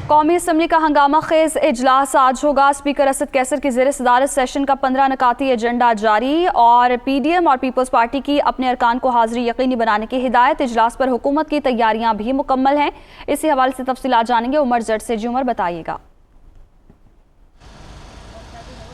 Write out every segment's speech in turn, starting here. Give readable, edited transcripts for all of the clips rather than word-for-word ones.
कौमी असम्बली का हंगामा खेज इजलास आज होगा। स्पीकर असद कैसर की ज़ेर सदारत सेशन का 15 नकाती एजेंडा जारी और PDM और पीपल्स पार्टी की अपने अरकान को हाजिरी यकीनी बनाने की हिदायत। इजलास पर हुकूमत की तैयारियां भी मुकम्मल हैं। इसी हवाले से तफसीलात जानेंगे उमर जट से। जी उमर, बताइएगा।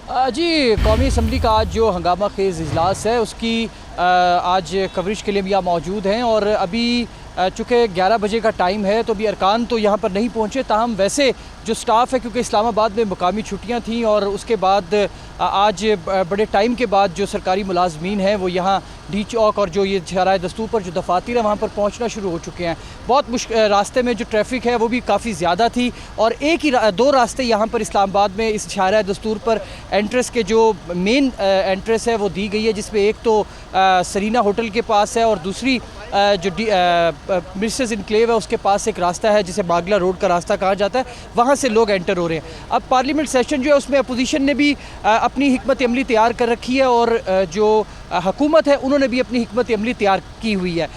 जी, कौमी असम्बली का आज जो हंगामा खेज इजलास है उसकी आज कवरेज के लिए भी यहाँ मौजूद हैं और अभी चूँकि 11 बजे का टाइम है तो अभी अरकान तो यहाँ पर नहीं पहुँचे। ताहम वैसे जो स्टाफ है, क्योंकि इस्लामाबाद में मुकामी छुट्टियाँ थीं और उसके बाद आज बड़े टाइम के बाद जो सरकारी मुलाजमीन हैं वो यहाँ डी चौक और जो ये शराय दस्तूर पर जो दफातर है वहाँ पर पहुँचना शुरू हो चुके हैं। बहुत रास्ते में जो ट्रैफिक है वो भी काफ़ी ज़्यादा थी और एक ही दो रास्ते यहाँ पर इस्लामाबाद में इस शराय दस्तूर पर एंट्रेंस के जो मेन एंट्रेंस है वो दी गई है, जिसमें एक तो सरीना होटल के पास है और दूसरी जो मिसेस इनक्लेव है उसके पास एक रास्ता है जिसे बागला रोड का रास्ता कहा जाता है, वहाँ से लोग एंटर हो रहे हैं। अब पार्लियामेंट सेशन जो है उसमें अपोजिशन ने भी अपनी हिकमत अमली तैयार कर रखी है और जो हुकूमत है उन्होंने भी अपनी हिकमत अमली तैयार की हुई है।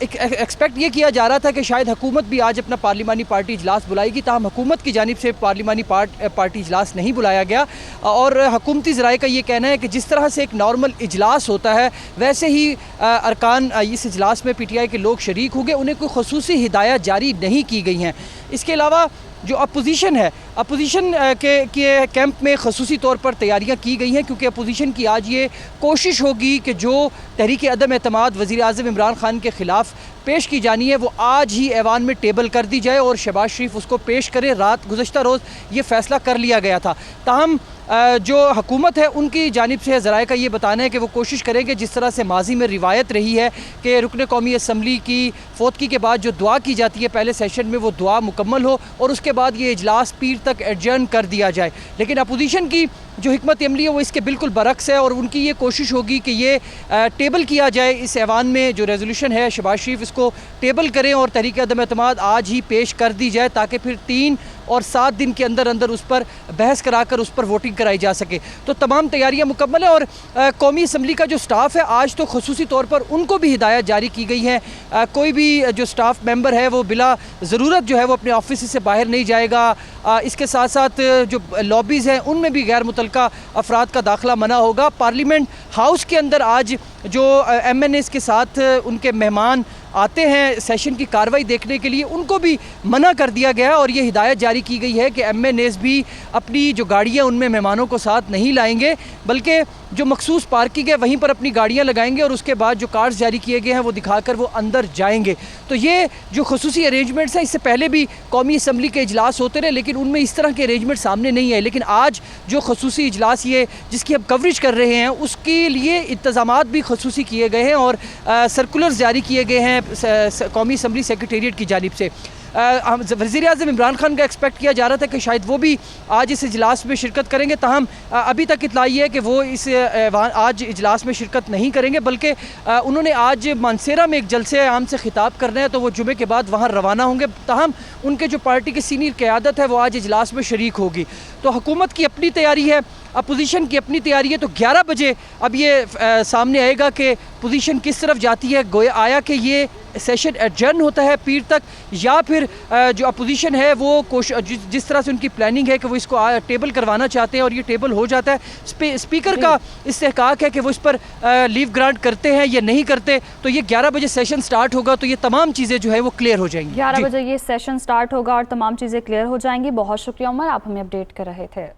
एक्सपेक्ट ये किया जा रहा था कि शायद हुकूमत भी आज अपना पार्लिमानी पार्टी इजलास बुलाएगी, ताहम हुकूमत की जानिब से पार्लिमानी पार्टी इजलास नहीं बुलाया गया और हुकूमती ज़राए का ये कहना है कि जिस तरह से एक नॉर्मल इजलास होता है वैसे ही अरकान इस इजलास में PTI के लोग शरीक होंगे, उन्हें कोई ख़ुसूसी हिदायत जारी नहीं की गई हैं। इसके अलावा जो अपोजिशन है, अपोजिशन के कैंप में खसूसी तौर पर तैयारियां की गई हैं, क्योंकि अपोजिशन की आज ये कोशिश होगी कि जो तहरीक अदम एतमाद वज़ीर आज़म इमरान खान के ख़िलाफ़ पेश की जानी है वो आज ही ऐवान में टेबल कर दी जाए और शहबाज शरीफ उसको पेश करे। रात गुज़श्ता रोज़ ये फ़ैसला कर लिया गया था। ताहम जो हुकूमत है उनकी जानिब से ज़राए का ये बताना है कि वो कोशिश करेंगे जिस तरह से माजी में रिवायत रही है कि रुकन कौमी असम्बली की फौतगी के बाद जो दुआ की जाती है पहले सेशन में, वो दुआ मुकम्मल हो और उसके बाद ये इजलास पीर तक एडजर्न कर दिया जाए। लेकिन अपोजिशन की जो हिकमत अमली है वो इसके बिल्कुल बरक्स है और उनकी ये कोशिश होगी कि ये टेबल किया जाए इस ऐवान में। जो रेजोल्यूशन है शहबाज शरीफ इसको टेबल करें और तहरीक अदम एतमाद आज ही पेश कर दी जाए ताकि फिर 3 और 7 दिन के अंदर अंदर उस पर बहस कराकर उस पर वोटिंग कराई जा सके। तो तमाम तैयारियां मुकम्मल हैं और कौमी असम्बली का जो स्टाफ है आज तो खसूसी तौर पर उनको भी हिदायत जारी की गई है। कोई भी जो स्टाफ मेंबर है वो बिला ज़रूरत जो है वो अपने ऑफिस से बाहर नहीं जाएगा। इसके साथ साथ जो लॉबीज़ हैं उनमें भी गैर मुतल्लका अफराद का दाखिला मना होगा। पार्लियामेंट हाउस के अंदर आज जो MNAs के साथ उनके मेहमान आते हैं सेशन की कार्रवाई देखने के लिए, उनको भी मना कर दिया गया है और ये हिदायत जारी की गई है कि MNAs भी अपनी जो गाड़ियाँ उनमें मेहमानों को साथ नहीं लाएंगे, बल्कि जो मखसूस पार्किंग है वहीं पर अपनी गाड़ियाँ लगाएंगे और उसके बाद जो कार्ड्स जारी किए गए हैं वो दिखाकर वो अंदर जाएंगे। तो ये जो खसूसी अरेंजमेंट्स हैं, इससे पहले भी कौमी असम्बली के इजलास होते रहे लेकिन उनमें इस तरह के अरेंजमेंट सामने नहीं आए। लेकिन आज जो खसूसी इजलास ये जिसकी हम कवरेज कर रहे हैं उसके लिए इंतज़ामात भी खसूसी किए गए हैं और सर्कुलर्स जारी किए गए हैं कौमी असम्बली सेक्रेटेरिएट की जानिब से। वज़ीर आज़म इमरान खान का एक्सपेक्ट किया जा रहा था कि शायद वो भी आज इस इजलास में शिरकत करेंगे, ताहम अभी तक इतला ये है कि वो इस आज इजलास में शिरकत नहीं करेंगे, बल्कि उन्होंने आज मानसेरा में एक जलसे आम से खिताब करना है तो वो जुमे के बाद वहाँ रवाना होंगे। ताहम उनके जो पार्टी की सीनियर क़यादत है वो आज इजलास में शरीक होगी। तो हुकूमत की अपनी तैयारी है, अपोजिशन की अपनी तैयारी है। तो 11 बजे अब ये सामने आएगा कि पोजीशन किस तरफ जाती है। गोया आया कि ये सेशन एडजर्न होता है पीर तक, या फिर जो अपोजिशन है वो जिस तरह से उनकी प्लानिंग है कि वो इसको टेबल करवाना चाहते हैं और ये टेबल हो जाता है। स्पीकर का इस्तेहकाक है कि वो इस पर लीव ग्रांट करते हैं या नहीं करते। तो ये 11 बजे सेशन स्टार्ट होगा तो ये तमाम चीज़ें जो है वो क्लियर हो जाएंगी। 11 बजे ये सेशन स्टार्ट होगा और तमाम चीज़ें क्लियर हो जाएंगी। बहुत शुक्रिया उमर, आप हमें अपडेट कर रहे थे।